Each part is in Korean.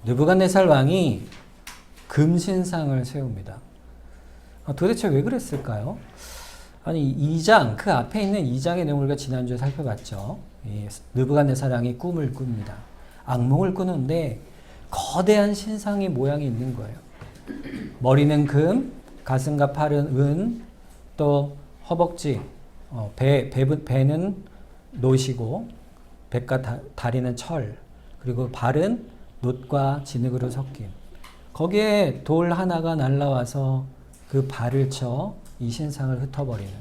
느부갓네살 왕이 금신상을 세웁니다. 도대체 왜 그랬을까요? 아니 2장, 그 앞에 있는 2장의 내용을 우리가 지난주에 살펴봤죠. 느부갓네살 왕이 꿈을 꿉니다. 악몽을 꾸는데 거대한 신상의 모양이 있는 거예요. 머리는 금, 가슴과 팔은 은, 또 허벅지, 배는 노시고 배과 다리는 철, 그리고 발은 놋과 진흙으로 섞인. 거기에 돌 하나가 날라와서 그 발을 쳐 이 신상을 흩어버리는.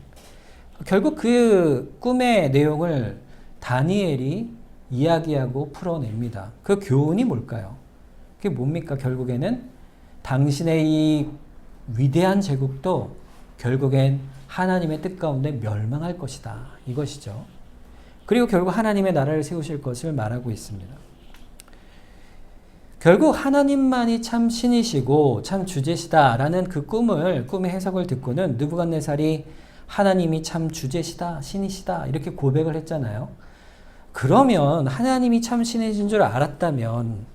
결국 그 꿈의 내용을 다니엘이 이야기하고 풀어냅니다. 그 교훈이 뭘까요? 그게 뭡니까? 결국에는 당신의 이 위대한 제국도 결국엔 하나님의 뜻 가운데 멸망할 것이다. 이것이죠. 그리고 결국 하나님의 나라를 세우실 것을 말하고 있습니다. 결국 하나님만이 참 신이시고 참 주제시다라는 그 꿈의 해석을 듣고는 느부갓네살이 하나님이 참 주제시다, 신이시다 이렇게 고백을 했잖아요. 그러면 하나님이 참 신이신 줄 알았다면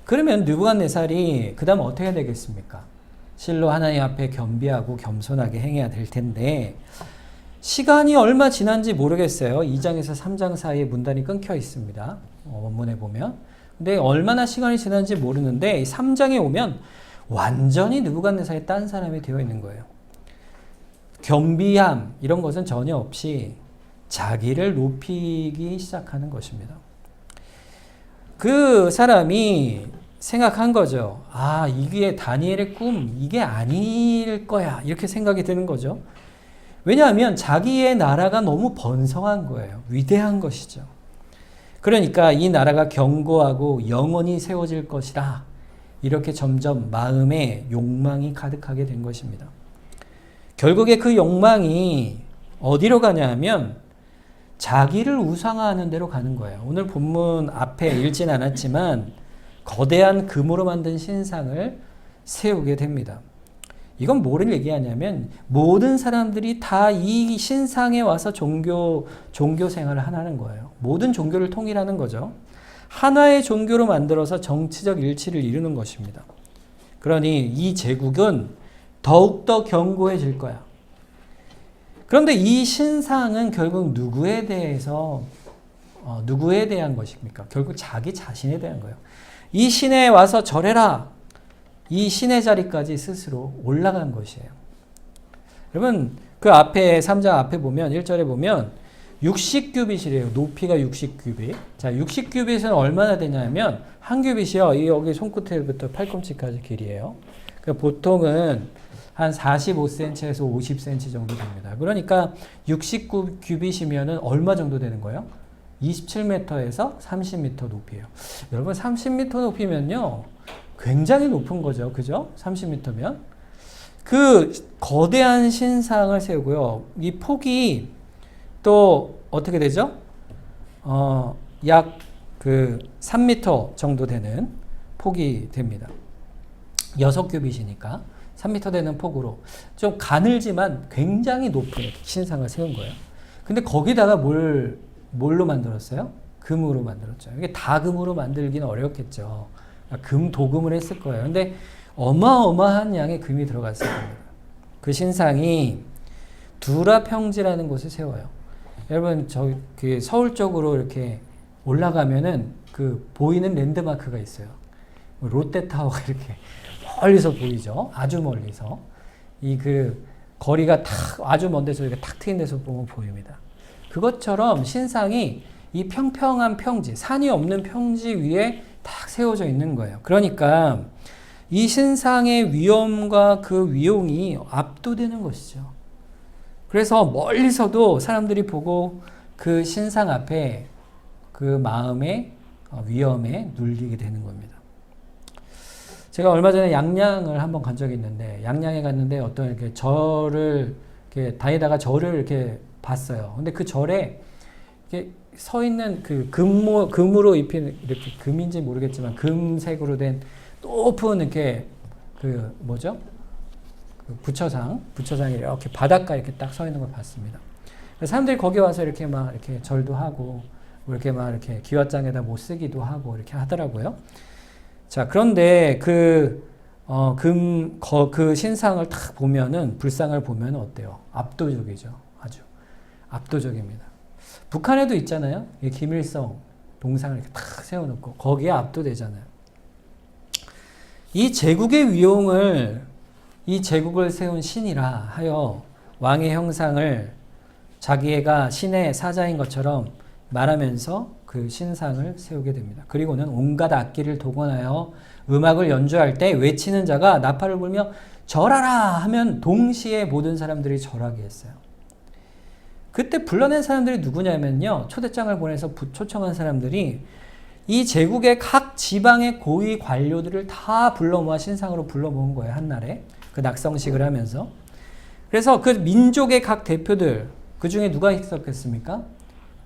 그러면 느부갓네살이 그 다음 어떻게 해야 되겠습니까? 실로 하나님 앞에 겸비하고 겸손하게 행해야 될 텐데 시간이 얼마 지난지 모르겠어요. 2장에서 3장 사이에 문단이 끊겨 있습니다. 원문에 보면. 근데 얼마나 시간이 지난지 모르는데 3장에 오면 완전히 느부갓네살이 딴 사람이 되어 있는 거예요. 겸비함 이런 것은 전혀 없이 자기를 높이기 시작하는 것입니다. 그 사람이 생각한 거죠. 아, 이게 다니엘의 꿈, 이게 아닐 거야. 이렇게 생각이 드는 거죠. 왜냐하면 자기의 나라가 너무 번성한 거예요. 위대한 것이죠. 그러니까 이 나라가 견고하고 영원히 세워질 것이다. 이렇게 점점 마음에 욕망이 가득하게 된 것입니다. 결국에 그 욕망이 어디로 가냐 하면 자기를 우상화하는 데로 가는 거예요. 오늘 본문 앞에 읽진 않았지만 거대한 금으로 만든 신상을 세우게 됩니다. 이건 뭐를 얘기하냐면 모든 사람들이 다 이 신상에 와서 종교 생활을 하는 거예요. 모든 종교를 통일하는 거죠. 하나의 종교로 만들어서 정치적 일치를 이루는 것입니다. 그러니 이 제국은 더욱더 견고해질 거야. 그런데 이 신상은 결국 누구에 대한 것입니까? 결국 자기 자신에 대한 거예요. 이 신에 와서 절해라. 이 신의 자리까지 스스로 올라간 것이에요. 여러분 그 앞에 3장 앞에 보면 1절에 보면 60규빗이래요. 높이가 60규빗. 자, 60규빗은 얼마나 되냐면 한 규빗이요. 여기 손끝에부터 팔꿈치까지 길이에요. 그러니까 보통은 한 45cm에서 50cm 정도 됩니다. 그러니까 60규빗이면은 얼마 정도 되는 거예요? 27m에서 30m 높이에요. 여러분 30m 높이면요. 굉장히 높은 거죠. 그죠? 30m면. 그 거대한 신상을 세우고요. 이 폭이 또 어떻게 되죠? 약 그 3m 정도 되는 폭이 됩니다. 6규빗이니까 3m 되는 폭으로 좀 가늘지만 굉장히 높은 신상을 세운 거예요. 근데 거기다가 뭘로 만들었어요? 금으로 만들었죠. 이게 다 금으로 만들기는 어렵겠죠. 금 도금을 했을 거예요. 근데 어마어마한 양의 금이 들어갔을 겁니다. 그 신상이 두라 평지라는 곳을 세워요. 여러분 그 서울 쪽으로 이렇게 올라가면은 그 보이는 랜드마크가 있어요. 롯데타워가 이렇게 멀리서 보이죠. 아주 멀리서 이 그 거리가 탁 아주 먼 데서 이렇게 탁 트인 데서 보면 보입니다. 그것처럼 신상이 이 평평한 평지, 산이 없는 평지 위에 딱 세워져 있는 거예요. 그러니까 이 신상의 위엄과 그 위용이 압도되는 것이죠. 그래서 멀리서도 사람들이 보고 그 신상 앞에 그 마음의 위엄에 눌리게 되는 겁니다. 제가 얼마 전에 양양을 한번 간 적이 있는데 양양에 갔는데 어떤 이렇게 절을 이렇게 다니다가 절을 이렇게 봤어요. 근데 그 절에 이렇게 서 있는 그 금으로 입힌 이렇게 금인지 모르겠지만 금색으로 된 높은 이렇게 그 뭐죠? 그 부처상이 이렇게 바닷가에 이렇게 딱 서 있는 걸 봤습니다. 사람들이 거기 와서 이렇게 막 이렇게 절도 하고 이렇게 막 이렇게 기와장에다 못 쓰기도 하고 이렇게 하더라고요. 자, 그런데 그 신상을 탁 보면은, 불상을 보면 어때요? 압도적이죠. 아주. 압도적입니다. 북한에도 있잖아요. 김일성 동상을 이렇게 탁 세워놓고, 거기에 압도되잖아요. 이 제국의 위용을, 이 제국을 세운 신이라 하여 왕의 형상을 자기가 신의 사자인 것처럼 말하면서 그 신상을 세우게 됩니다. 그리고는 온갖 악기를 동원하여 음악을 연주할 때 외치는 자가 나팔을 불며 절하라 하면 동시에 모든 사람들이 절하게 했어요. 그때 불러낸 사람들이 누구냐면요. 초대장을 보내서 초청한 사람들이 이 제국의 각 지방의 고위 관료들을 다 불러 모아 신상으로 불러 모은 거예요. 한날에. 그 낙성식을 하면서. 그래서 그 민족의 각 대표들, 그 중에 누가 있었겠습니까?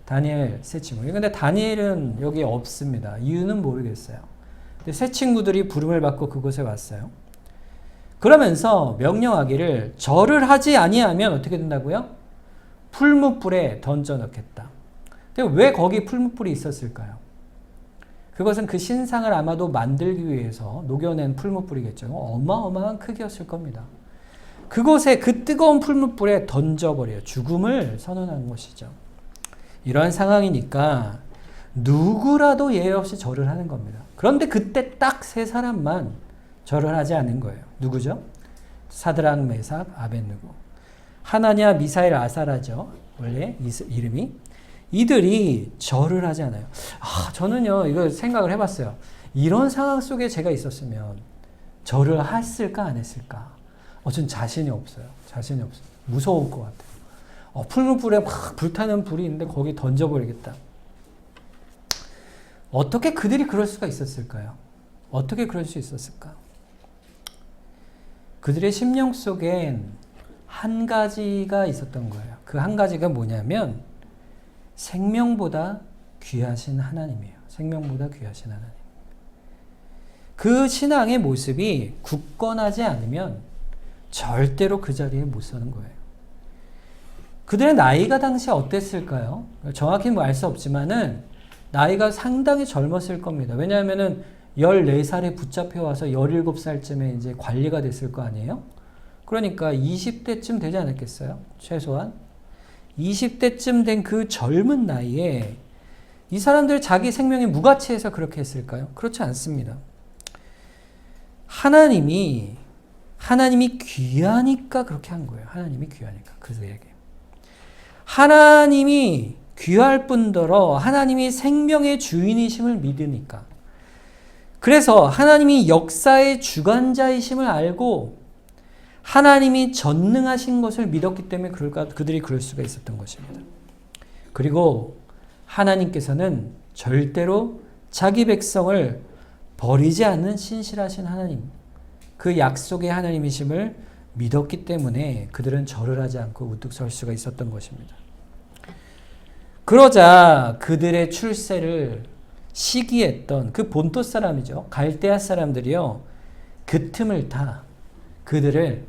다니엘 세 친구. 근데 다니엘은 여기 없습니다. 이유는 모르겠어요. 근데 세 친구들이 부름을 받고 그곳에 왔어요. 그러면서 명령하기를 절을 하지 아니하면 어떻게 된다고요? 풀무불에 던져 넣겠다. 근데 왜 거기 풀무불이 있었을까요? 그것은 그 신상을 아마도 만들기 위해서 녹여낸 풀무불이겠죠. 어마어마한 크기였을 겁니다. 그곳에 그 뜨거운 풀무불에 던져버려요. 죽음을 선언한 것이죠. 이러한 상황이니까 누구라도 예외 없이 절을 하는 겁니다. 그런데 그때 딱 세 사람만 절을 하지 않은 거예요. 누구죠? 사드락, 메삭, 아벳느고. 하나냐, 미사엘, 아사라죠. 원래 이름이. 이들이 절을 하지 않아요. 저는요, 이거 생각을 해봤어요. 이런 상황 속에 제가 있었으면 절을 했을까, 안 했을까? 전 자신이 없어요. 자신이 없어요. 무서울 것 같아요. 풀무불에 막 불타는 불이 있는데 거기 던져버리겠다. 어떻게 그들이 그럴 수가 있었을까요? 어떻게 그럴 수 있었을까? 그들의 심령 속엔 한 가지가 있었던 거예요. 그 한 가지가 뭐냐면 생명보다 귀하신 하나님이에요. 생명보다 귀하신 하나님. 그 신앙의 모습이 굳건하지 않으면 절대로 그 자리에 못 서는 거예요. 그들의 나이가 당시 어땠을까요? 정확히는 알 수 없지만은 나이가 상당히 젊었을 겁니다. 왜냐하면은 14살에 붙잡혀 와서 17살쯤에 이제 관리가 됐을 거 아니에요? 그러니까 20대쯤 되지 않았겠어요? 최소한. 20대쯤 된 그 젊은 나이에 이 사람들 자기 생명이 무가치해서 그렇게 했을까요? 그렇지 않습니다. 하나님이 귀하니까 그렇게 한 거예요. 하나님이 귀하니까. 그들에게. 하나님이 귀할 뿐더러 하나님이 생명의 주인이심을 믿으니까. 그래서 하나님이 역사의 주관자이심을 알고 하나님이 전능하신 것을 믿었기 때문에 그들이 그럴 수가 있었던 것입니다. 그리고 하나님께서는 절대로 자기 백성을 버리지 않는 신실하신 하나님, 그 약속의 하나님이심을 믿었기 때문에 그들은 절을 하지 않고 우뚝 설 수가 있었던 것입니다. 그러자 그들의 출세를 시기했던 그 본토 사람이죠. 갈대아 사람들이요. 그 틈을 타 그들을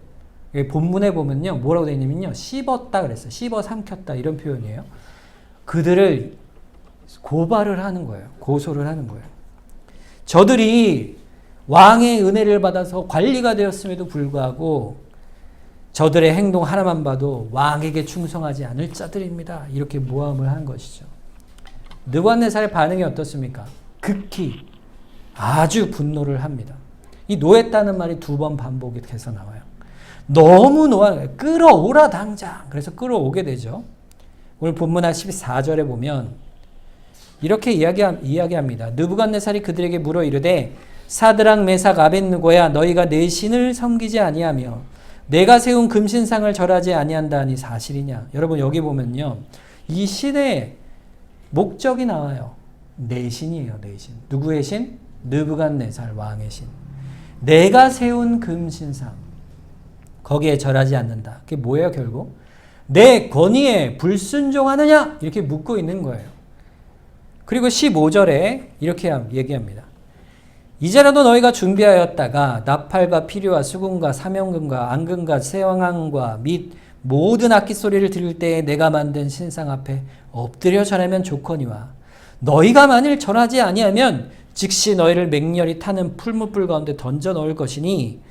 본문에 보면요. 뭐라고 되어 있냐면요. 씹었다 그랬어요. 씹어 삼켰다 이런 표현이에요. 그들을 고발을 하는 거예요. 고소를 하는 거예요. 저들이 왕의 은혜를 받아서 관리가 되었음에도 불구하고 저들의 행동 하나만 봐도 왕에게 충성하지 않을 자들입니다. 이렇게 모함을 한 것이죠. 느부갓네살의 반응이 어떻습니까? 극히 아주 분노를 합니다. 이 노했다는 말이 2번 반복해서 나와요. 너무 노하는 끌어오라 당장. 그래서 끌어오게 되죠. 오늘 본문 14절에 보면 이렇게 이야기합니다. 느부갓네살이 그들에게 물어 이르되 사드락, 메삭, 아벳느고야 너희가 내 신을 섬기지 아니하며 내가 세운 금신상을 절하지 아니한다니 사실이냐. 여러분 여기 보면요. 이 신의 목적이 나와요. 내 신이에요. 내 신. 누구의 신? 느부갓네살 왕의 신. 내가 세운 금신상. 거기에 절하지 않는다. 그게 뭐예요 결국? 내 권위에 불순종하느냐? 이렇게 묻고 있는 거예요. 그리고 15절에 이렇게 얘기합니다. 이제라도 너희가 준비하였다가 나팔과 피리와 수금과 사명금과 앙금과 세왕왕과 및 모든 악기 소리를 들을 때에 내가 만든 신상 앞에 엎드려 절하면 좋거니와 너희가 만일 절하지 아니하면 즉시 너희를 맹렬히 타는 풀무불 가운데 던져 넣을 것이니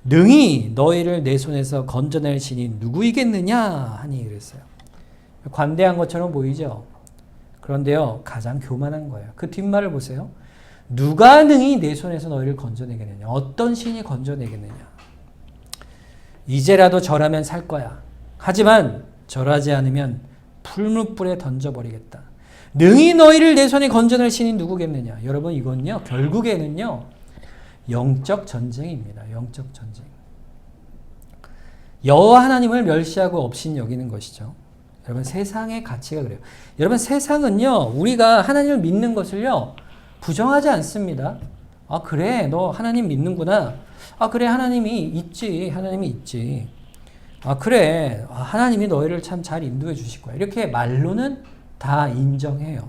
능히 너희를 내 손에서 건져낼 신이 누구이겠느냐 하니 그랬어요. 관대한 것처럼 보이죠. 그런데요, 가장 교만한 거예요. 그 뒷말을 보세요. 누가 능히 내 손에서 너희를 건져내겠느냐. 어떤 신이 건져내겠느냐. 이제라도 절하면 살 거야. 하지만 절하지 않으면 풀무불에 던져버리겠다. 능히 너희를 내 손에 건져낼 신이 누구겠느냐. 여러분, 이건요, 결국에는요, 영적 전쟁입니다. 영적 전쟁. 여호와 하나님을 멸시하고 없인 여기는 것이죠. 여러분, 세상의 가치가 그래요. 여러분, 세상은요, 우리가 하나님을 믿는 것을요, 부정하지 않습니다. 아, 그래, 너 하나님 믿는구나. 아, 그래, 하나님이 있지. 하나님이 있지. 아, 그래, 하나님이 너희를 참 잘 인도해 주실 거야. 이렇게 말로는 다 인정해요.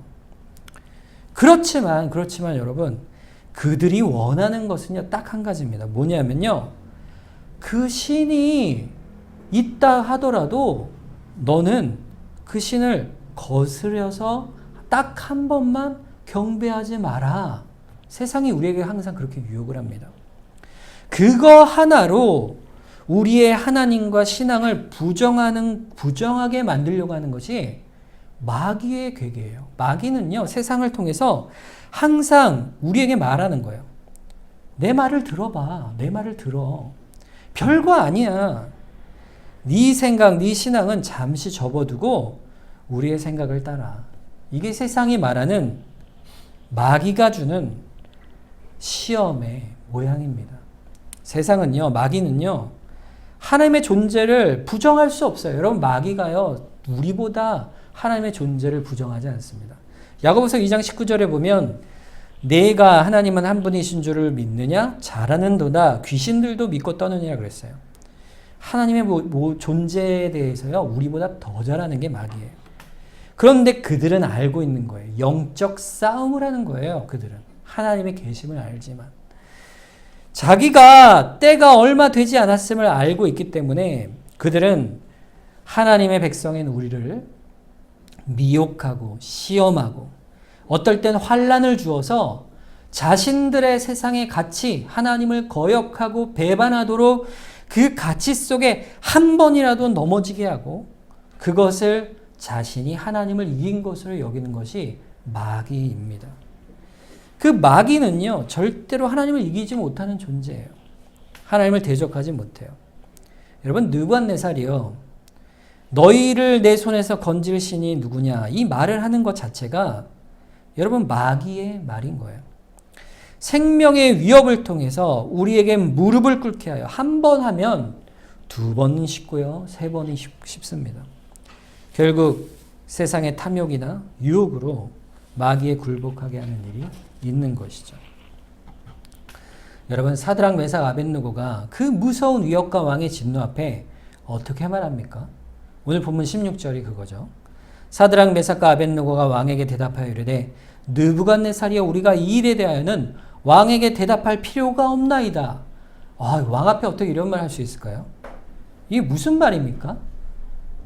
그렇지만 여러분, 그들이 원하는 것은요, 딱 한 가지입니다. 뭐냐면요, 그 신이 있다 하더라도 너는 그 신을 거스려서 딱 한 번만 경배하지 마라. 세상이 우리에게 항상 그렇게 유혹을 합니다. 그거 하나로 우리의 하나님과 신앙을 부정하게 만들려고 하는 것이 마귀의 괴계예요. 마귀는요, 세상을 통해서 항상 우리에게 말하는 거예요. 내 말을 들어봐. 내 말을 들어. 별거 아니야. 네 생각, 네 신앙은 잠시 접어두고 우리의 생각을 따라. 이게 세상이 말하는 마귀가 주는 시험의 모양입니다. 세상은요, 마귀는요, 하나님의 존재를 부정할 수 없어요. 여러분, 마귀가요, 우리보다 하나님의 존재를 부정하지 않습니다. 야고보서 2장 19절에 보면 내가 하나님은 한 분이신 줄을 믿느냐? 잘하는도다. 귀신들도 믿고 떠느니라 그랬어요. 하나님의 존재에 대해서요, 우리보다 더 잘하는 게 마귀예요. 그런데 그들은 알고 있는 거예요. 영적 싸움을 하는 거예요. 그들은 하나님의 계심을 알지만 자기가 때가 얼마 되지 않았음을 알고 있기 때문에 그들은 하나님의 백성인 우리를 미혹하고 시험하고 어떨 땐 환난을 주어서 자신들의 세상의 가치, 하나님을 거역하고 배반하도록 그 가치 속에 한 번이라도 넘어지게 하고 그것을 자신이 하나님을 이긴 것으로 여기는 것이 마귀입니다. 그 마귀는요, 절대로 하나님을 이기지 못하는 존재예요. 하나님을 대적하지 못해요. 여러분, 느부갓네살이요, 너희를 내 손에서 건질 신이 누구냐, 이 말을 하는 것 자체가 여러분 마귀의 말인 거예요. 생명의 위협을 통해서 우리에게 무릎을 꿇게 하여 한 번 하면 두 번은 쉽고요, 세 번은 쉽습니다. 결국 세상의 탐욕이나 유혹으로 마귀에 굴복하게 하는 일이 있는 것이죠. 여러분, 사드락 메삭 아벳느고가 그 무서운 위협과 왕의 진노 앞에 어떻게 말합니까? 오늘 본문 16절이 그거죠. 사드락 메삭과 아벳느고가 왕에게 대답하여 이르되 느부갓네살이여, 우리가 이 일에 대하여는 왕에게 대답할 필요가 없나이다. 왕 앞에 어떻게 이런 말 할 수 있을까요? 이게 무슨 말입니까?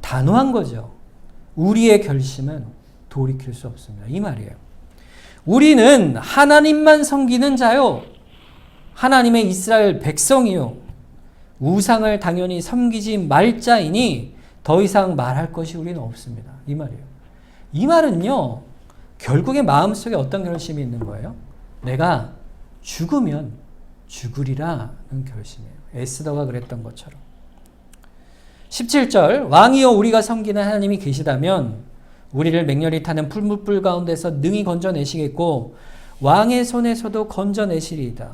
단호한 거죠. 우리의 결심은 돌이킬 수 없습니다. 이 말이에요. 우리는 하나님만 섬기는 자요, 하나님의 이스라엘 백성이요, 우상을 당연히 섬기지 말 자이니 더 이상 말할 것이 우리는 없습니다. 이 말이에요. 이 말은요, 결국에 마음속에 어떤 결심이 있는 거예요? 내가 죽으면 죽으리라는 결심이에요. 에스더가 그랬던 것처럼. 17절, 왕이여, 우리가 섬기는 하나님이 계시다면 우리를 맹렬히 타는 풀무불 가운데서 능히 건져내시겠고 왕의 손에서도 건져내시리이다.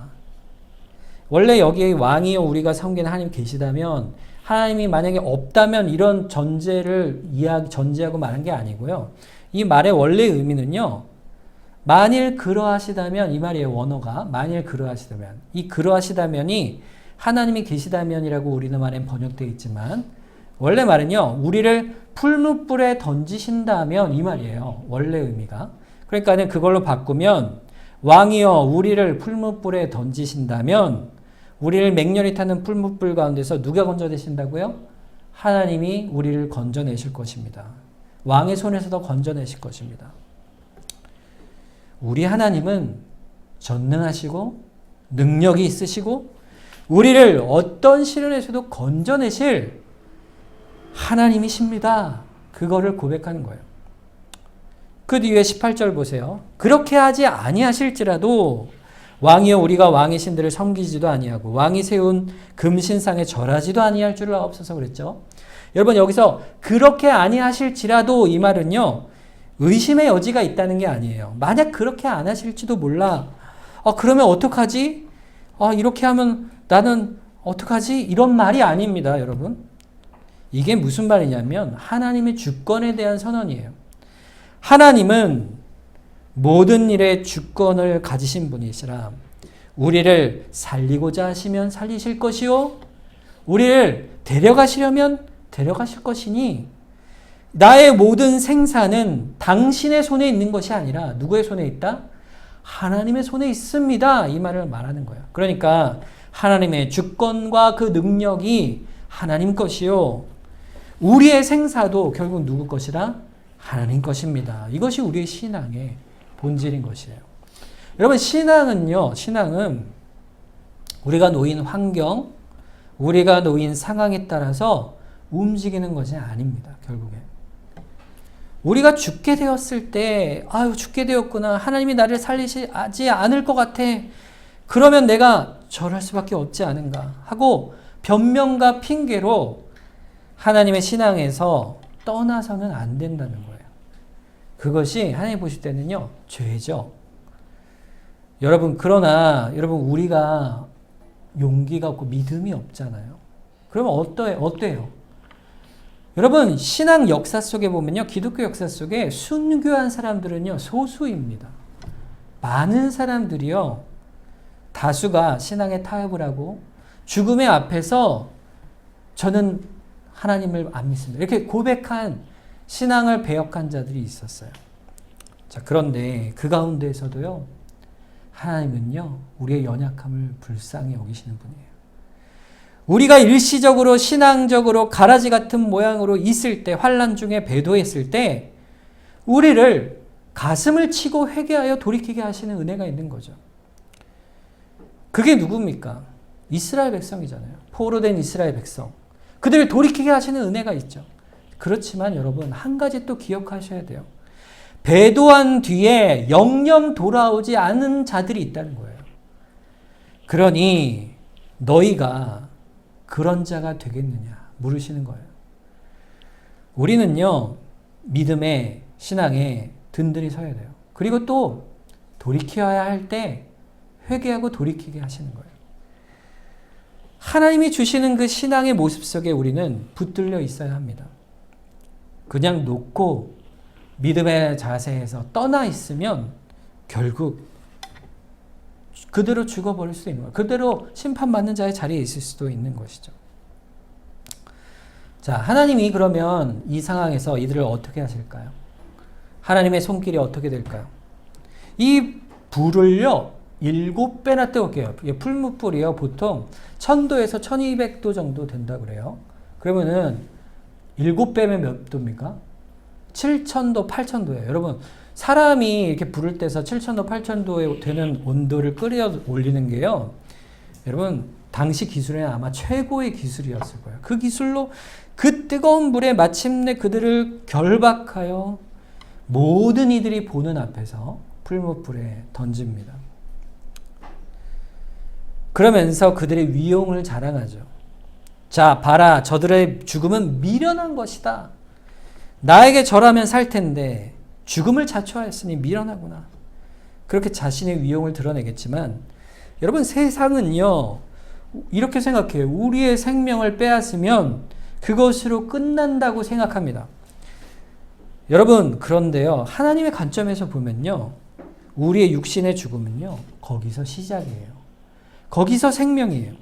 원래 여기에 왕이여, 우리가 섬기는 하나님이 계시다면, 하나님이 만약에 없다면 이런 전제하고 말한 게 아니고요. 이 말의 원래 의미는요, 만일 그러하시다면, 이 말이에요. 원어가 만일 그러하시다면, 이 그러하시다면이 하나님이 계시다면이라고 우리는 말엔 번역되어 있지만 원래 말은요, 우리를 풀무불에 던지신다면, 이 말이에요. 원래 의미가. 그러니까 그걸로 바꾸면 왕이여, 우리를 풀무불에 던지신다면 우리를 맹렬히 타는 풀무불 가운데서 누가 건져내신다고요? 하나님이 우리를 건져내실 것입니다. 왕의 손에서도 건져내실 것입니다. 우리 하나님은 전능하시고 능력이 있으시고 우리를 어떤 시련에서도 건져내실 하나님이십니다. 그거를 고백하는 거예요. 그 뒤에 18절 보세요. 그렇게 하지 아니하실지라도 왕이여 우리가 왕의 신들을 섬기지도 아니하고 왕이 세운 금신상에 절하지도 아니할 줄을 아옵소서 그랬죠. 여러분 여기서 그렇게 아니하실지라도 이 말은요. 의심의 여지가 있다는 게 아니에요. 만약 그렇게 안 하실지도 몰라. 그러면 어떡하지? 이렇게 하면 나는 어떡하지? 이런 말이 아닙니다, 여러분. 이게 무슨 말이냐면 하나님의 주권에 대한 선언이에요. 하나님은 모든 일에 주권을 가지신 분이시라 우리를 살리고자 하시면 살리실 것이요 우리를 데려가시려면 데려가실 것이니 나의 모든 생사는 당신의 손에 있는 것이 아니라 누구의 손에 있다? 하나님의 손에 있습니다. 이 말을 말하는 거예요. 그러니까 하나님의 주권과 그 능력이 하나님 것이요 우리의 생사도 결국 누구 것이라? 하나님 것입니다. 이것이 우리의 신앙의 본질인 것이에요. 여러분 신앙은 우리가 놓인 환경, 우리가 놓인 상황에 따라서 움직이는 것이 아닙니다. 결국에. 우리가 죽게 되었을 때 죽게 되었구나. 하나님이 나를 살리지 않을 것 같아. 그러면 내가 절할 수밖에 없지 않은가 하고 변명과 핑계로 하나님의 신앙에서 떠나서는 안 된다는 거예요. 그것이 하나님 보실 때는요. 죄죠. 그러나 우리가 용기가 없고 믿음이 없잖아요. 그러면 어때요? 여러분 신앙 역사 속에 보면요. 기독교 역사 속에 순교한 사람들은요. 소수입니다. 많은 사람들이요. 다수가 신앙에 타협을 하고 죽음의 앞에서 저는 하나님을 안 믿습니다. 이렇게 고백한 신앙을 배역한 자들이 있었어요. 자, 그런데 그 가운데에서도요. 하나님은요. 우리의 연약함을 불쌍히 여기시는 분이에요. 우리가 일시적으로 신앙적으로 가라지 같은 모양으로 있을 때 환난 중에 배도했을 때 우리를 가슴을 치고 회개하여 돌이키게 하시는 은혜가 있는 거죠. 그게 누굽니까? 이스라엘 백성이잖아요. 포로된 이스라엘 백성. 그들을 돌이키게 하시는 은혜가 있죠. 그렇지만 여러분 한 가지 또 기억하셔야 돼요. 배도한 뒤에 영영 돌아오지 않은 자들이 있다는 거예요. 그러니 너희가 그런 자가 되겠느냐 물으시는 거예요. 우리는요. 믿음의 신앙에 든든히 서야 돼요. 그리고 또 돌이켜야 할 때 회개하고 돌이키게 하시는 거예요. 하나님이 주시는 그 신앙의 모습 속에 우리는 붙들려 있어야 합니다. 그냥 놓고 믿음의 자세에서 떠나 있으면 결국 그대로 죽어버릴 수도 있는 거예요. 그대로 심판받는 자의 자리에 있을 수도 있는 것이죠. 자, 하나님이 그러면 이 상황에서 이들을 어떻게 하실까요? 하나님의 손길이 어떻게 될까요? 이 불을요 7배나 뜨겁게 해요. 풀무불이요 보통 1000도에서 1200도 정도 된다고 그래요. 그러면은 7배면 몇 도입니까? 7000도, 8000도예요. 여러분 사람이 이렇게 불을 떼서 7000도, 8000도에 되는 온도를 끓여 올리는 게요. 여러분 당시 기술에는 아마 최고의 기술이었을 거예요. 그 기술로 그 뜨거운 불에 마침내 그들을 결박하여 모든 이들이 보는 앞에서 풀무불에 던집니다. 그러면서 그들의 위용을 자랑하죠. 자, 봐라. 저들의 죽음은 미련한 것이다. 나에게 절하면 살 텐데 죽음을 자초하였으니 미련하구나. 그렇게 자신의 위용을 드러내겠지만 여러분 세상은요. 이렇게 생각해요. 우리의 생명을 빼앗으면 그것으로 끝난다고 생각합니다. 여러분 그런데요. 하나님의 관점에서 보면요. 우리의 육신의 죽음은요. 거기서 시작이에요. 거기서 생명이에요.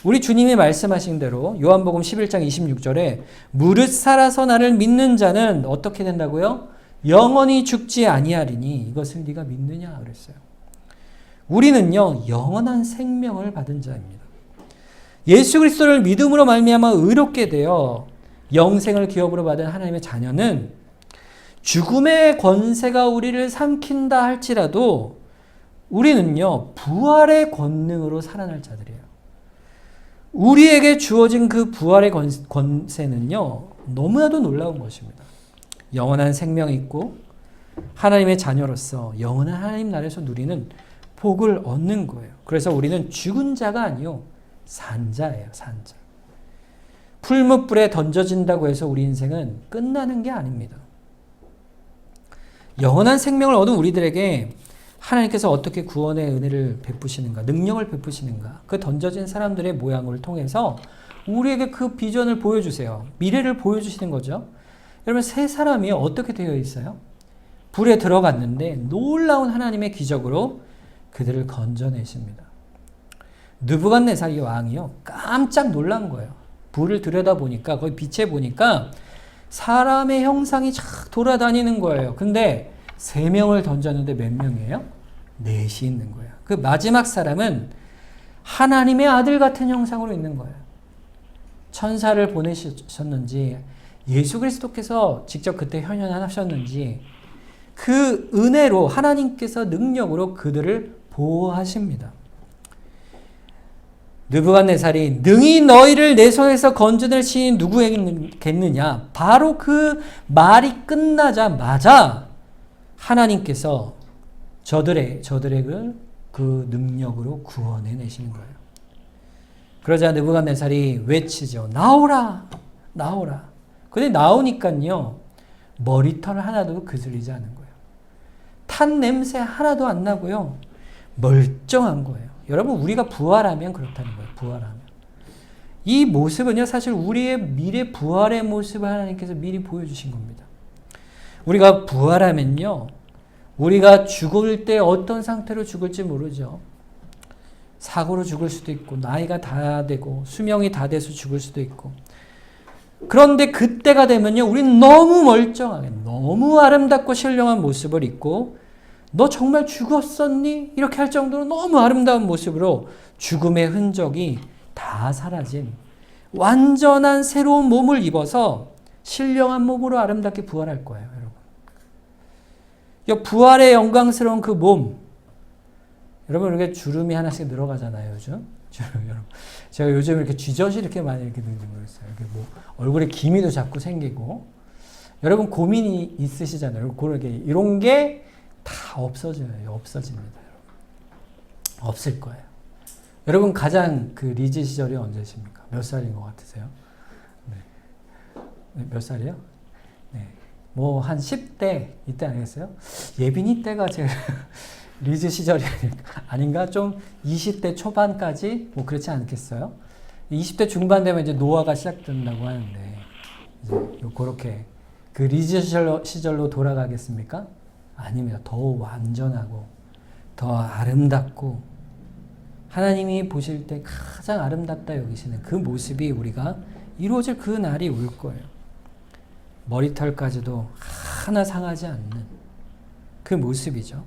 우리 주님이 말씀하신 대로 요한복음 11장 26절에 무릇 살아서 나를 믿는 자는 어떻게 된다고요? 영원히 죽지 아니하리니 이것을 네가 믿느냐 그랬어요. 우리는요. 영원한 생명을 받은 자입니다. 예수 그리스도를 믿음으로 말미암아 의롭게 되어 영생을 기업으로 받은 하나님의 자녀는 죽음의 권세가 우리를 삼킨다 할지라도 우리는요, 부활의 권능으로 살아날 자들이에요. 우리에게 주어진 그 부활의 권세는요, 너무나도 놀라운 것입니다. 영원한 생명이 있고 하나님의 자녀로서 영원한 하나님 나라에서 누리는 복을 얻는 거예요. 그래서 우리는 죽은 자가 아니요, 산 자예요, 산 자. 풀무불에 던져진다고 해서 우리 인생은 끝나는 게 아닙니다. 영원한 생명을 얻은 우리들에게 하나님께서 어떻게 구원의 은혜를 베푸시는가, 능력을 베푸시는가, 그 던져진 사람들의 모양을 통해서 우리에게 그 비전을 보여주세요. 미래를 보여주시는 거죠. 여러분, 세 사람이 어떻게 되어 있어요? 불에 들어갔는데 놀라운 하나님의 기적으로 그들을 건져내십니다. 느부갓네살 왕이요, 깜짝 놀란 거예요. 불을 들여다보니까, 거기 빛에 보니까 사람의 형상이 쫙 돌아다니는 거예요. 근데 3명을 던졌는데 몇 명이에요? 4이 있는 거예요. 그 마지막 사람은 하나님의 아들 같은 형상으로 있는 거예요. 천사를 보내셨는지 예수 그리스도께서 직접 그때 현현하셨는지 그 은혜로 하나님께서 능력으로 그들을 보호하십니다. 느부갓네살이 능히 너희를 내 손에서 건져낼 신이 누구겠느냐, 바로 그 말이 끝나자마자 하나님께서 저들의 그 능력으로 구원해 내시는 거예요. 그러자 느부갓네살이 외치죠. 나오라, 나오라. 근데 나오니까요, 머리털 하나도 그슬리지 않은 거예요. 탄 냄새 하나도 안 나고요, 멀쩡한 거예요. 여러분, 우리가 부활하면 그렇다는 거예요. 부활하면. 이 모습은요, 사실 우리의 미래 부활의 모습을 하나님께서 미리 보여주신 겁니다. 우리가 부활하면요, 우리가 죽을 때 어떤 상태로 죽을지 모르죠. 사고로 죽을 수도 있고, 나이가 다 되고, 수명이 다 돼서 죽을 수도 있고. 그런데 그때가 되면요, 우리는 너무 멀쩡하게, 너무 아름답고 신령한 모습을 입고, 너 정말 죽었었니? 이렇게 할 정도로 너무 아름다운 모습으로 죽음의 흔적이 다 사라진 완전한 새로운 몸을 입어서 신령한 몸으로 아름답게 부활할 거예요, 여러분. 부활의 영광스러운 그 몸. 여러분, 이렇게 주름이 하나씩 늘어가잖아요, 요즘. 여러분, 제가 요즘 이렇게 쥐젖이 이렇게 많이 이렇게 늘는 거 있어요. 이렇게 뭐 얼굴에 기미도 자꾸 생기고. 여러분, 고민이 있으시잖아요. 그렇게 이런 게 다 없어져요. 없어집니다, 여러분. 없을 거예요. 여러분, 가장 그 리즈 시절이 언제십니까? 몇 살인 것 같으세요? 네. 몇 살이요? 네. 뭐, 한 10대, 이때 아니겠어요? 예빈이 때가 제일 리즈 시절이 아닌가? 좀 20대 초반까지? 뭐, 그렇지 않겠어요? 20대 중반 되면 이제 노화가 시작된다고 하는데, 이제 그렇게 그 리즈 시절로 돌아가겠습니까? 아닙니다. 더 완전하고 더 아름답고 하나님이 보실 때 가장 아름답다 여기시는 그 모습이 우리가 이루어질 그 날이 올 거예요. 머리털까지도 하나 상하지 않는 그 모습이죠.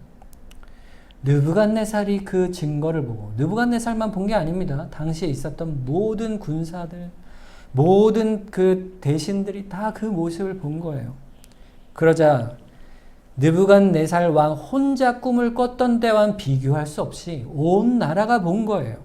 느부갓네살이 그 증거를 보고, 느부갓네살만 본 게 아닙니다. 당시에 있었던 모든 군사들, 모든 그 대신들이 다 그 모습을 본 거예요. 그러자 느부갓네살 왕 혼자 꿈을 꿨던 때와는 비교할 수 없이 온 나라가 본 거예요.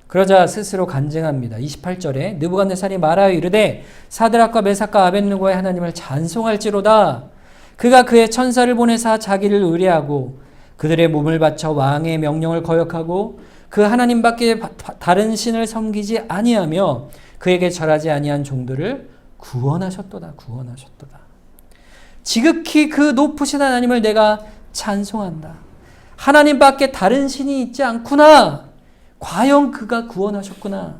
그러자 스스로 간증합니다. 28절에 느부갓네살이 말하여 이르되 사드락과 메삭과 아벳느고의 하나님을 찬송할지로다. 그가 그의 천사를 보내사 자기를 의뢰하고 그들의 몸을 바쳐 왕의 명령을 거역하고 그 하나님밖에 다른 신을 섬기지 아니하며 그에게 절하지 아니한 종들을 구원하셨도다. 구원하셨도다. 지극히 그 높으신 하나님을 내가 찬송한다. 하나님밖에 다른 신이 있지 않구나. 과연 그가 구원하셨구나.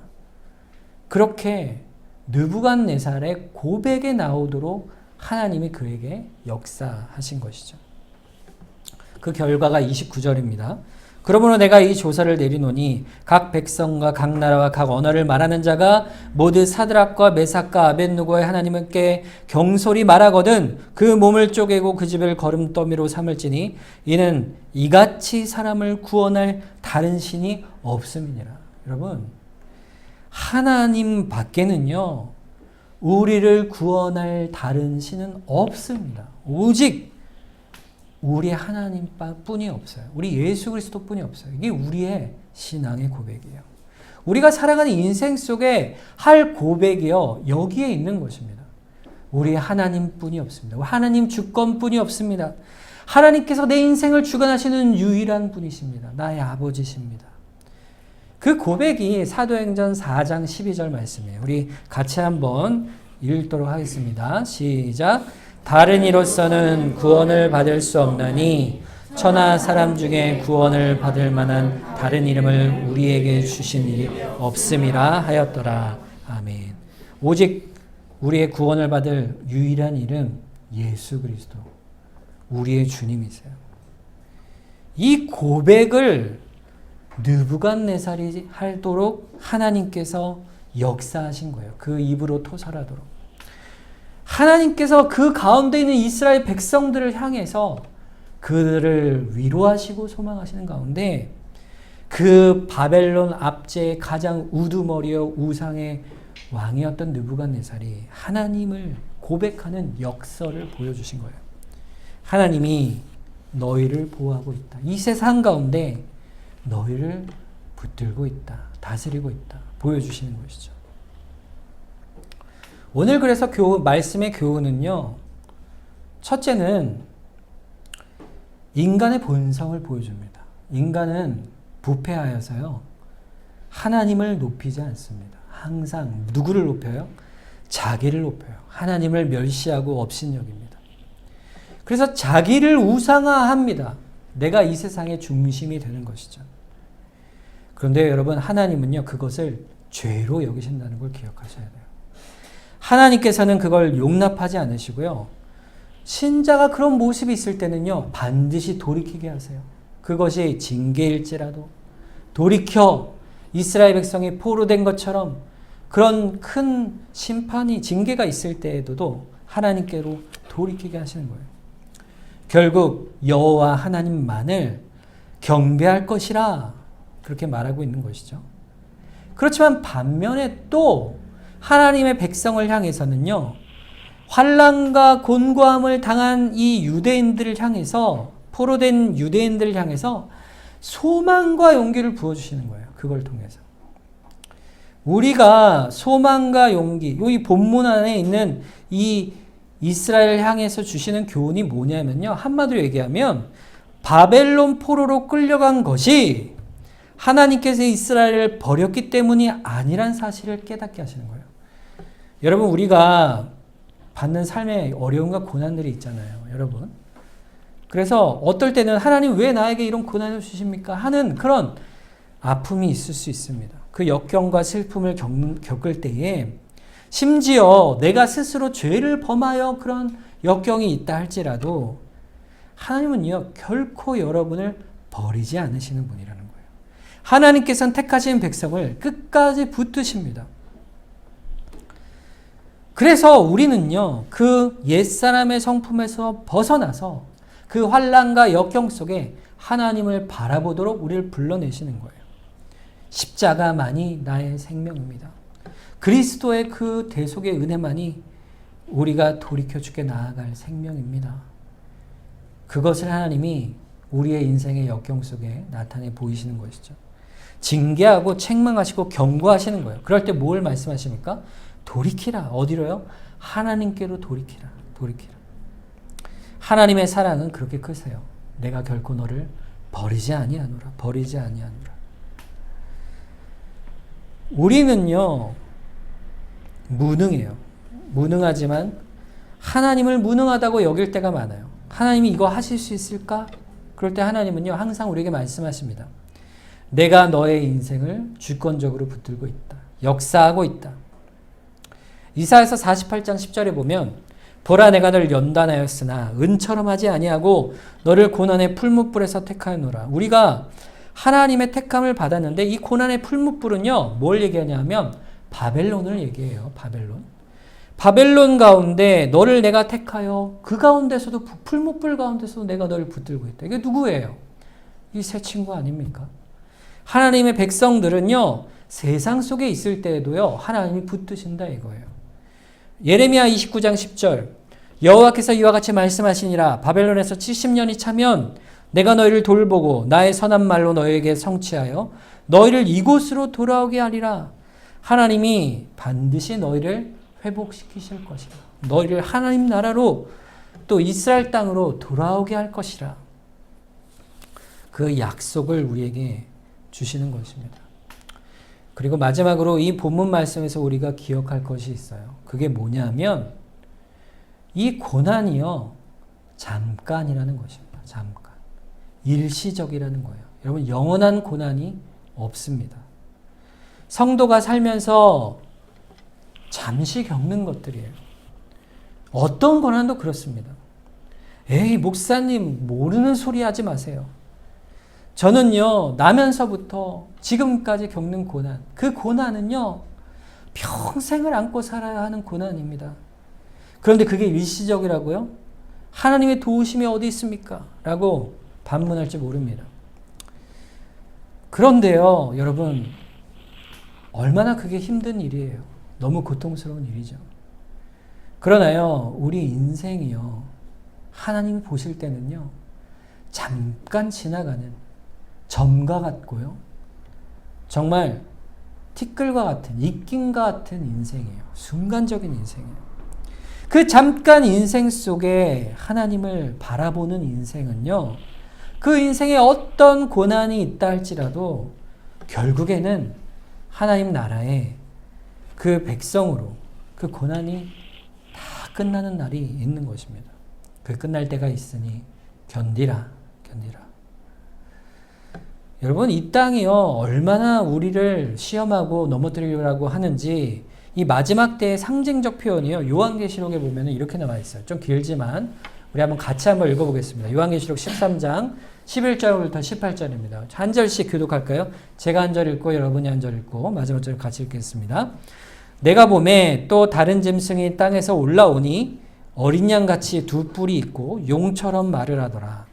그렇게 느부갓네살의 고백에 나오도록 하나님이 그에게 역사하신 것이죠. 그 결과가 29절입니다. 그러므로 내가 이 조사를 내리노니 각 백성과 각 나라와 각 언어를 말하는 자가 모두 사드락과 메삭과 아벳느고의 하나님께 경솔히 말하거든 그 몸을 쪼개고 그 집을 거름더미로 삼을지니 이는 이같이 사람을 구원할 다른 신이 없음이니라. 여러분, 하나님 밖에는요, 우리를 구원할 다른 신은 없습니다. 오직 우리 하나님뿐이 없어요. 우리 예수 그리스도뿐이 없어요. 이게 우리의 신앙의 고백이에요. 우리가 살아가는 인생 속에 할 고백이요, 여기에 있는 것입니다. 우리 하나님뿐이 없습니다. 하나님 주권뿐이 없습니다. 하나님께서 내 인생을 주관하시는 유일한 분이십니다. 나의 아버지십니다. 그 고백이 사도행전 4장 12절 말씀이에요. 우리 같이 한번 읽도록 하겠습니다. 시작. 다른 이로서는 구원을 받을 수 없나니 천하 사람 중에 구원을 받을 만한 다른 이름을 우리에게 주신 일이 없음이라 하였더라. 아멘. 오직 우리의 구원을 받을 유일한 이름 예수 그리스도, 우리의 주님이세요. 이 고백을 느부갓네살이 하도록 하나님께서 역사하신 거예요. 그 입으로 토설하도록. 하나님께서 그 가운데 있는 이스라엘 백성들을 향해서 그들을 위로하시고 소망하시는 가운데 그 바벨론 압제의 가장 우두머리여 우상의 왕이었던 느부갓네살이 하나님을 고백하는 역설을 보여주신 거예요. 하나님이 너희를 보호하고 있다. 이 세상 가운데 너희를 붙들고 있다. 다스리고 있다. 보여주시는 것이죠. 오늘 그래서 말씀의 교훈은요, 첫째는 인간의 본성을 보여줍니다. 인간은 부패하여서요, 하나님을 높이지 않습니다. 항상 누구를 높여요? 자기를 높여요. 하나님을 멸시하고 업신여깁니다. 그래서 자기를 우상화합니다. 내가 이 세상의 중심이 되는 것이죠. 그런데 여러분, 하나님은요, 그것을 죄로 여기신다는 걸 기억하셔야 돼요. 하나님께서는 그걸 용납하지 않으시고요. 신자가 그런 모습이 있을 때는요, 반드시 돌이키게 하세요. 그것이 징계일지라도 돌이켜 이스라엘 백성이 포로된 것처럼 그런 큰 심판이, 징계가 있을 때에도 하나님께로 돌이키게 하시는 거예요. 결국 여호와 하나님만을 경배할 것이라 그렇게 말하고 있는 것이죠. 그렇지만 반면에 또 하나님의 백성을 향해서는요, 환난과 곤고함을 당한 이 유대인들을 향해서, 포로된 유대인들을 향해서 소망과 용기를 부어주시는 거예요. 그걸 통해서. 우리가 소망과 용기, 이 본문 안에 있는 이 이스라엘을 향해서 주시는 교훈이 뭐냐면요, 한마디로 얘기하면 바벨론 포로로 끌려간 것이 하나님께서 이스라엘을 버렸기 때문이 아니란 사실을 깨닫게 하시는 거예요. 여러분, 우리가 받는 삶의 어려움과 고난들이 있잖아요, 여러분. 그래서 어떨 때는 하나님 왜 나에게 이런 고난을 주십니까? 하는 그런 아픔이 있을 수 있습니다. 그 역경과 슬픔을 겪을 때에 심지어 내가 스스로 죄를 범하여 그런 역경이 있다 할지라도 하나님은요, 결코 여러분을 버리지 않으시는 분이라는 거예요. 하나님께서는 택하신 백성을 끝까지 붙드십니다. 그래서 우리는요, 그 옛사람의 성품에서 벗어나서 그 환난과 역경 속에 하나님을 바라보도록 우리를 불러내시는 거예요. 십자가만이 나의 생명입니다. 그리스도의 그 대속의 은혜만이 우리가 돌이켜 주께 나아갈 생명입니다. 그것을 하나님이 우리의 인생의 역경 속에 나타내 보이시는 것이죠. 징계하고 책망하시고 경고하시는 거예요. 그럴 때 뭘 말씀하십니까? 돌이키라. 어디로요? 하나님께로 돌이키라. 돌이키라. 하나님의 사랑은 그렇게 크세요. 내가 결코 너를 버리지 아니하노라. 버리지 아니하노라. 우리는요, 무능해요. 무능하지만 하나님을 무능하다고 여길 때가 많아요. 하나님이 이거 하실 수 있을까? 그럴 때 하나님은요, 항상 우리에게 말씀하십니다. 내가 너의 인생을 주권적으로 붙들고 있다. 역사하고 있다. 이사야서 48장 10절에 보면 보라, 내가 너를 연단하였으나 은처럼 하지 아니하고 너를 고난의 풀무불에서 택하였노라. 우리가 하나님의 택함을 받았는데 이 고난의 풀무불은요, 뭘 얘기하냐면 바벨론을 얘기해요. 바벨론. 바벨론 가운데 너를 내가 택하여 그 가운데서도, 풀무불 가운데서도 내가 너를 붙들고 있다. 이게 누구예요? 이 새 친구 아닙니까? 하나님의 백성들은요, 세상 속에 있을 때에도요, 하나님이 붙드신다 이거예요. 예레미야 29장 10절. 여호와께서 이와 같이 말씀하시니라. 바벨론에서 70년이 차면 내가 너희를 돌보고 나의 선한 말로 너희에게 성취하여 너희를 이곳으로 돌아오게 하리라. 하나님이 반드시 너희를 회복시키실 것이라. 너희를 하나님 나라로 또 이스라엘 땅으로 돌아오게 할 것이라. 그 약속을 우리에게 주시는 것입니다. 그리고 마지막으로 이 본문 말씀에서 우리가 기억할 것이 있어요. 그게 뭐냐면 이 고난이요, 잠깐이라는 것입니다. 잠깐. 일시적이라는 거예요. 여러분, 영원한 고난이 없습니다. 성도가 살면서 잠시 겪는 것들이에요. 어떤 고난도 그렇습니다. 에이, 목사님, 모르는 소리 하지 마세요. 저는요, 나면서부터 지금까지 겪는 고난, 그 고난은요, 평생을 안고 살아야 하는 고난입니다. 그런데 그게 일시적이라고요? 하나님의 도우심이 어디 있습니까? 라고 반문할지 모릅니다. 그런데요, 여러분, 얼마나 그게 힘든 일이에요. 너무 고통스러운 일이죠. 그러나요, 우리 인생이요, 하나님이 보실 때는요, 잠깐 지나가는 점과 같고요, 정말 티끌과 같은, 입김과 같은 인생이에요. 순간적인 인생이에요. 그 잠깐 인생 속에 하나님을 바라보는 인생은요, 그 인생에 어떤 고난이 있다 할지라도 결국에는 하나님 나라의 그 백성으로 그 고난이 다 끝나는 날이 있는 것입니다. 그 끝날 때가 있으니 견디라, 견디라. 여러분, 이 땅이요, 얼마나 우리를 시험하고 넘어뜨리려고 하는지 이 마지막 때의 상징적 표현이요, 요한계시록에 보면 이렇게 나와 있어요. 좀 길지만 우리 한번 같이 한번 읽어보겠습니다. 요한계시록 13장 11절부터 18절입니다. 한 절씩 교독할까요? 제가 한 절 읽고 여러분이 한 절 읽고 마지막 절 같이 읽겠습니다. 내가 보매 또 다른 짐승이 땅에서 올라오니 어린 양같이 두 뿔이 있고 용처럼 말을 하더라.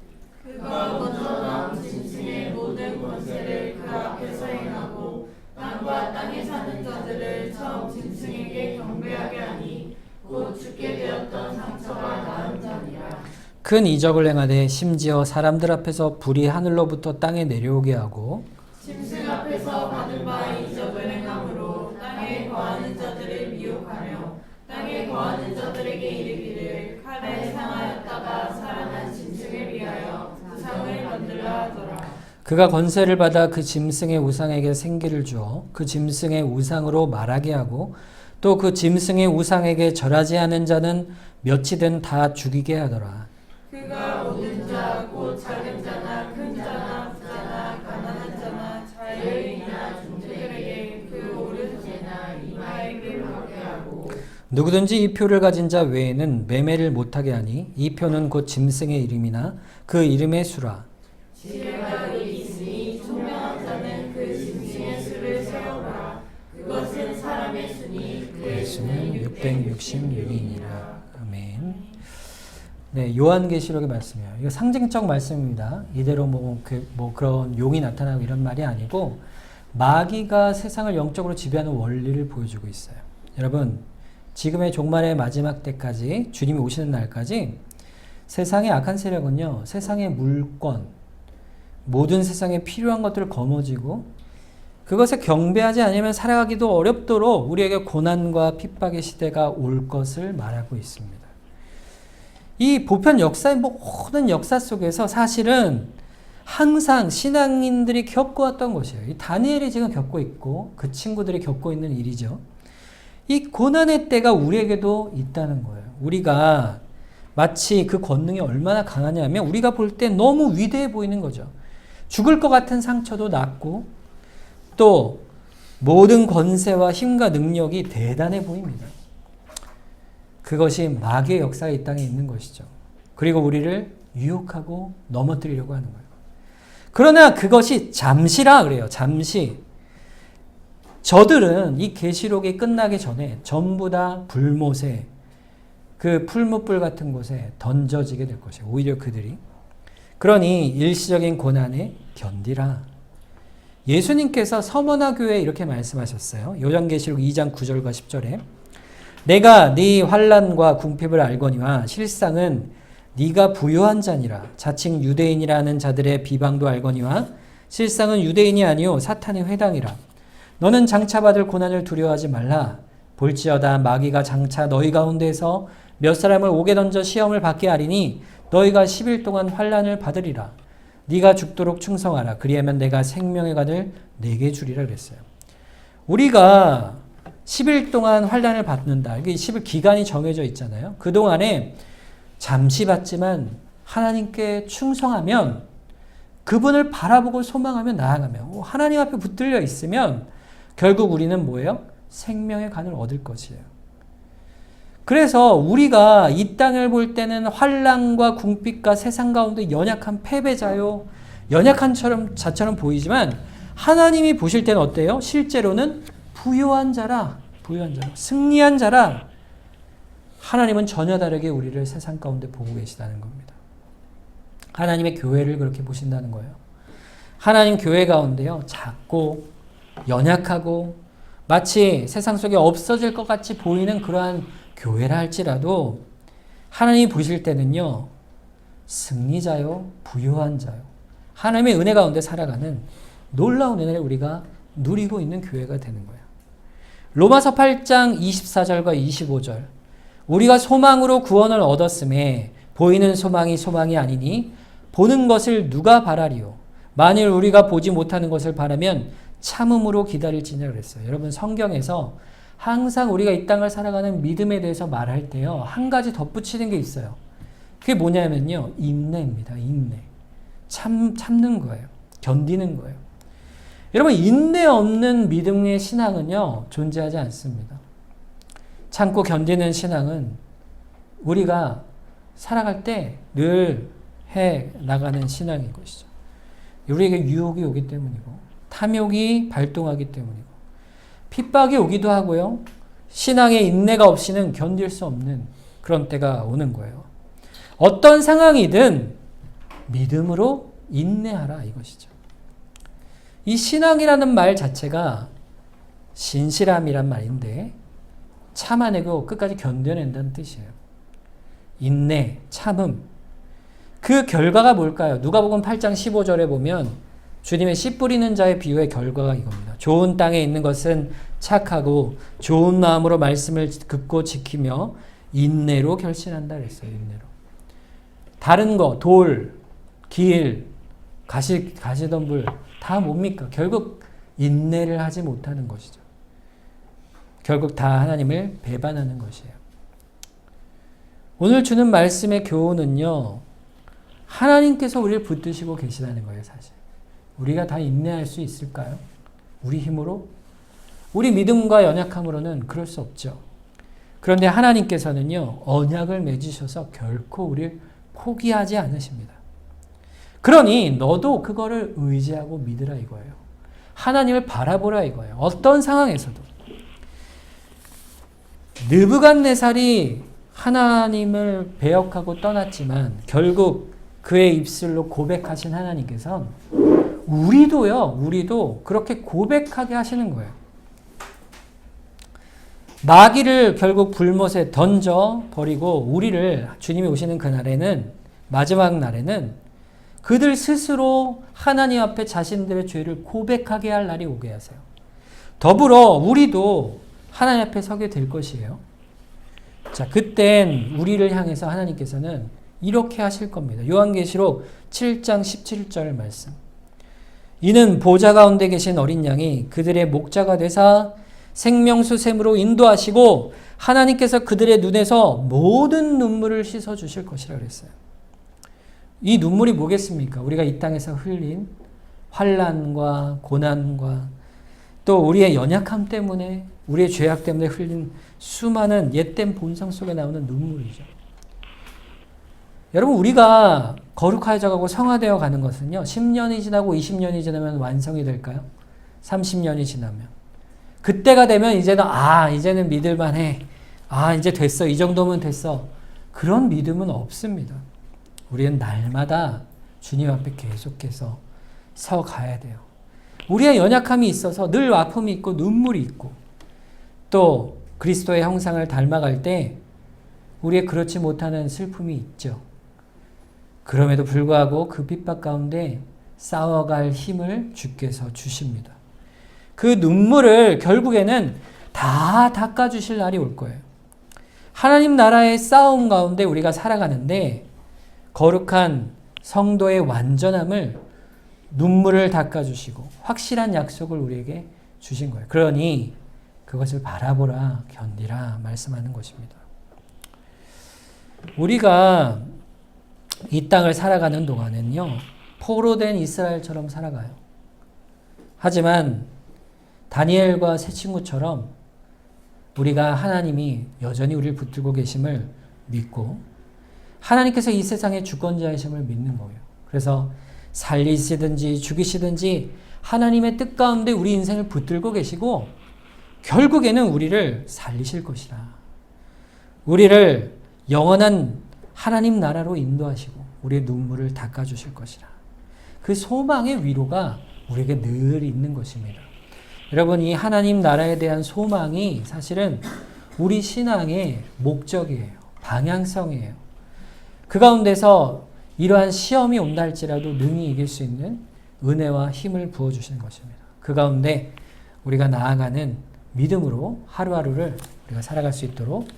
그가 먼저 나온 짐승의 모든 권세를 그 앞에서 행하고 땅과 땅에 사는 자들을 처음 짐승에게 경배하게 하니 곧 죽게 되었던 상처가 나은 자니라. 큰 이적을 행하되 심지어 사람들 앞에서 불이 하늘로부터 땅에 내려오게 하고 짐승 앞에서 받은 바 이적을 행함으로 땅에 거하는 자들을 미혹하며 땅에 거하는 자들에게 이르기를 칼에 상하였다가 살아난 짐승을 위하여 우상을 만들라 하더라. 그가 권세를 받아 그 짐승의 우상에게 생기를 주어 그 짐승의 우상으로 말하게 하고 또 그 짐승의 우상에게 절하지 않은 자는 몇이든 다 죽이게 하더라. 그가 모든 자, 곧 작은 자나 큰 자나 부자나 가난한 자나 자유인이나 종들에게 그 오른손이나 이마에 뼈를 받게 하고 누구든지 이 표를 가진 자 외에는 매매를 못하게 하니 이 표는 곧 짐승의 이름이나 그 이름의 수라. 지혜가 있으니 총명한 자는 그 짐승의 수를 세어보라. 그것은 사람의 수니 그의 수는 666이니라. 아멘. 네, 요한계시록의 말씀이에요. 이거 상징적 말씀입니다. 이대로 그런 용이 나타나고 이런 말이 아니고 마귀가 세상을 영적으로 지배하는 원리를 보여주고 있어요. 여러분, 지금의 종말의 마지막 때까지, 주님이 오시는 날까지 세상의 악한 세력은요, 세상의 물권, 모든 세상에 필요한 것들을 거머쥐고 그것에 경배하지 않으면 살아가기도 어렵도록 우리에게 고난과 핍박의 시대가 올 것을 말하고 있습니다. 이 보편 역사의 모든 역사 속에서 사실은 항상 신앙인들이 겪어왔던 것이에요. 이 다니엘이 지금 겪고 있고 그 친구들이 겪고 있는 일이죠. 이 고난의 때가 우리에게도 있다는 거예요. 우리가 마치 그 권능이 얼마나 강하냐면 우리가 볼 때 너무 위대해 보이는 거죠. 죽을 것 같은 상처도 낫고 또 모든 권세와 힘과 능력이 대단해 보입니다. 그것이 마귀의 역사가 이 땅에 있는 것이죠. 그리고 우리를 유혹하고 넘어뜨리려고 하는 거예요. 그러나 그것이 잠시라 그래요. 잠시. 저들은 이 계시록이 끝나기 전에 전부 다 불못에 그 풀무불 같은 곳에 던져지게 될 것이에요. 오히려 그들이. 그러니 일시적인 고난에 견디라. 예수님께서 서머나 교회에 이렇게 말씀하셨어요. 요한계시록 2장 9절과 10절에 내가 네 환난과 궁핍을 알거니와 실상은 네가 부요한 자니라. 자칭 유대인이라는 자들의 비방도 알거니와 실상은 유대인이 아니요 사탄의 회당이라. 너는 장차 받을 고난을 두려워하지 말라. 볼지어다 마귀가 장차 너희 가운데서 몇 사람을 옥에 던져 시험을 받게 하리니 너희가 10일 동안 환난을 받으리라. 네가 죽도록 충성하라. 그리하면 내가 생명의 관을 내게 주리라 그랬어요. 우리가 10일 동안 환난을 받는다. 이게 10일 기간이 정해져 있잖아요. 그동안에 잠시 받지만 하나님께 충성하면 그분을 바라보고 소망하며 나아가며 하나님 앞에 붙들려 있으면 결국 우리는 뭐예요? 생명의 관을 얻을 것이에요. 그래서 우리가 이 땅을 볼 때는 환난과 궁핍과 세상 가운데 연약한 패배자요, 연약한 자처럼 보이지만 하나님이 보실 때는 어때요? 실제로는 부요한 자라, 승리한 자라. 하나님은 전혀 다르게 우리를 세상 가운데 보고 계시다는 겁니다. 하나님의 교회를 그렇게 보신다는 거예요. 하나님 교회 가운데요, 작고 연약하고 마치 세상 속에 없어질 것 같이 보이는 그러한 교회라 할지라도 하나님이 보실 때는요, 승리자요, 부요한 자요. 하나님의 은혜 가운데 살아가는 놀라운 은혜를 우리가 누리고 있는 교회가 되는 거예요. 로마서 8장 24절과 25절. 우리가 소망으로 구원을 얻었음에 보이는 소망이 소망이 아니니 보는 것을 누가 바라리요. 만일 우리가 보지 못하는 것을 바라면 참음으로 기다릴지냐 그랬어요. 여러분 성경에서 항상 우리가 이 땅을 살아가는 믿음에 대해서 말할 때요, 한 가지 덧붙이는 게 있어요. 그게 뭐냐면요, 인내입니다. 인내. 참는 거예요. 견디는 거예요. 여러분 인내 없는 믿음의 신앙은요 존재하지 않습니다. 참고 견디는 신앙은 우리가 살아갈 때 늘 해 나가는 신앙인 것이죠. 우리에게 유혹이 오기 때문이고 탐욕이 발동하기 때문이고 핍박이 오기도 하고요. 신앙의 인내가 없이는 견딜 수 없는 그런 때가 오는 거예요. 어떤 상황이든 믿음으로 인내하라 이것이죠. 이 신앙이라는 말 자체가 신실함이란 말인데 참아내고 끝까지 견뎌낸다는 뜻이에요. 인내, 참음. 그 결과가 뭘까요? 누가복음 8장 15절에 보면 주님의 씨 뿌리는 자의 비유의 결과가 이겁니다. 좋은 땅에 있는 것은 착하고 좋은 마음으로 말씀을 듣고 지키며 인내로 결신한다 그랬어요. 인내로. 다른 거, 돌, 길, 가시덤불 다 뭡니까? 결국 인내를 하지 못하는 것이죠. 결국 다 하나님을 배반하는 것이에요. 오늘 주는 말씀의 교훈은요, 하나님께서 우리를 붙드시고 계시다는 거예요, 사실. 우리가 다 인내할 수 있을까요? 우리 힘으로? 우리 믿음과 연약함으로는 그럴 수 없죠. 그런데 하나님께서는요, 언약을 맺으셔서 결코 우리를 포기하지 않으십니다. 그러니 너도 그거를 의지하고 믿으라 이거예요. 하나님을 바라보라 이거예요. 어떤 상황에서도. 느부갓네살이 하나님을 배역하고 떠났지만 결국 그의 입술로 고백하신 하나님께서는 우리도 그렇게 고백하게 하시는 거예요. 마귀를 결국 불못에 던져 버리고 우리를 주님이 오시는 그날에는, 마지막 날에는 그들 스스로 하나님 앞에 자신들의 죄를 고백하게 할 날이 오게 하세요. 더불어 우리도 하나님 앞에 서게 될 것이에요. 자, 그땐 우리를 향해서 하나님께서는 이렇게 하실 겁니다. 요한계시록 7장 17절 말씀. 이는 보좌 가운데 계신 어린 양이 그들의 목자가 되사 생명수 샘으로 인도하시고 하나님께서 그들의 눈에서 모든 눈물을 씻어 주실 것이라 그랬어요. 이 눈물이 뭐겠습니까? 우리가 이 땅에서 흘린 환난과 고난과 또 우리의 연약함 때문에, 우리의 죄악 때문에 흘린 수많은 옛된 본성 속에 나오는 눈물이죠. 여러분, 우리가 거룩해져 가고 성화되어 가는 것은요, 10년이 지나고 20년이 지나면 완성이 될까요? 30년이 지나면. 그때가 되면 이제는 믿을만해. 이제 됐어. 이 정도면 됐어. 그런 믿음은 없습니다. 우리는 날마다 주님 앞에 계속해서 서 가야 돼요. 우리의 연약함이 있어서 늘 아픔이 있고 눈물이 있고 또 그리스도의 형상을 닮아갈 때 우리의 그렇지 못하는 슬픔이 있죠. 그럼에도 불구하고 그 핍박 가운데 싸워갈 힘을 주께서 주십니다. 그 눈물을 결국에는 다 닦아주실 날이 올 거예요. 하나님 나라의 싸움 가운데 우리가 살아가는데 거룩한 성도의 완전함을 눈물을 닦아주시고 확실한 약속을 우리에게 주신 거예요. 그러니 그것을 바라보라, 견디라 말씀하는 것입니다. 우리가 이 땅을 살아가는 동안은요, 포로된 이스라엘처럼 살아가요. 하지만 다니엘과 세 친구처럼 우리가 하나님이 여전히 우리를 붙들고 계심을 믿고 하나님께서 이 세상의 주권자이심을 믿는 거예요. 그래서 살리시든지 죽이시든지 하나님의 뜻 가운데 우리 인생을 붙들고 계시고 결국에는 우리를 살리실 것이라. 우리를 영원한 하나님 나라로 인도하시고 우리의 눈물을 닦아주실 것이라. 그 소망의 위로가 우리에게 늘 있는 것입니다. 여러분, 이 하나님 나라에 대한 소망이 사실은 우리 신앙의 목적이에요. 방향성이에요. 그 가운데서 이러한 시험이 온다 할지라도 능히 이길 수 있는 은혜와 힘을 부어주시는 것입니다. 그 가운데 우리가 나아가는 믿음으로 하루하루를 우리가 살아갈 수 있도록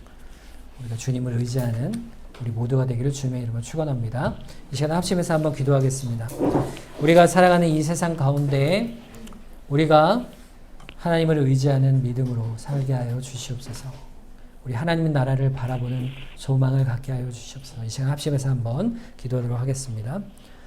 우리가 주님을 의지하는 우리 모두가 되기를 주님의 이름으로 축원합니다. 이 시간 합심해서 한번 기도하겠습니다. 우리가 살아가는 이 세상 가운데 우리가 하나님을 의지하는 믿음으로 살게 하여 주시옵소서. 우리 하나님의 나라를 바라보는 소망을 갖게 하여 주시옵소서. 이 시간 합심해서 한번 기도하도록 하겠습니다.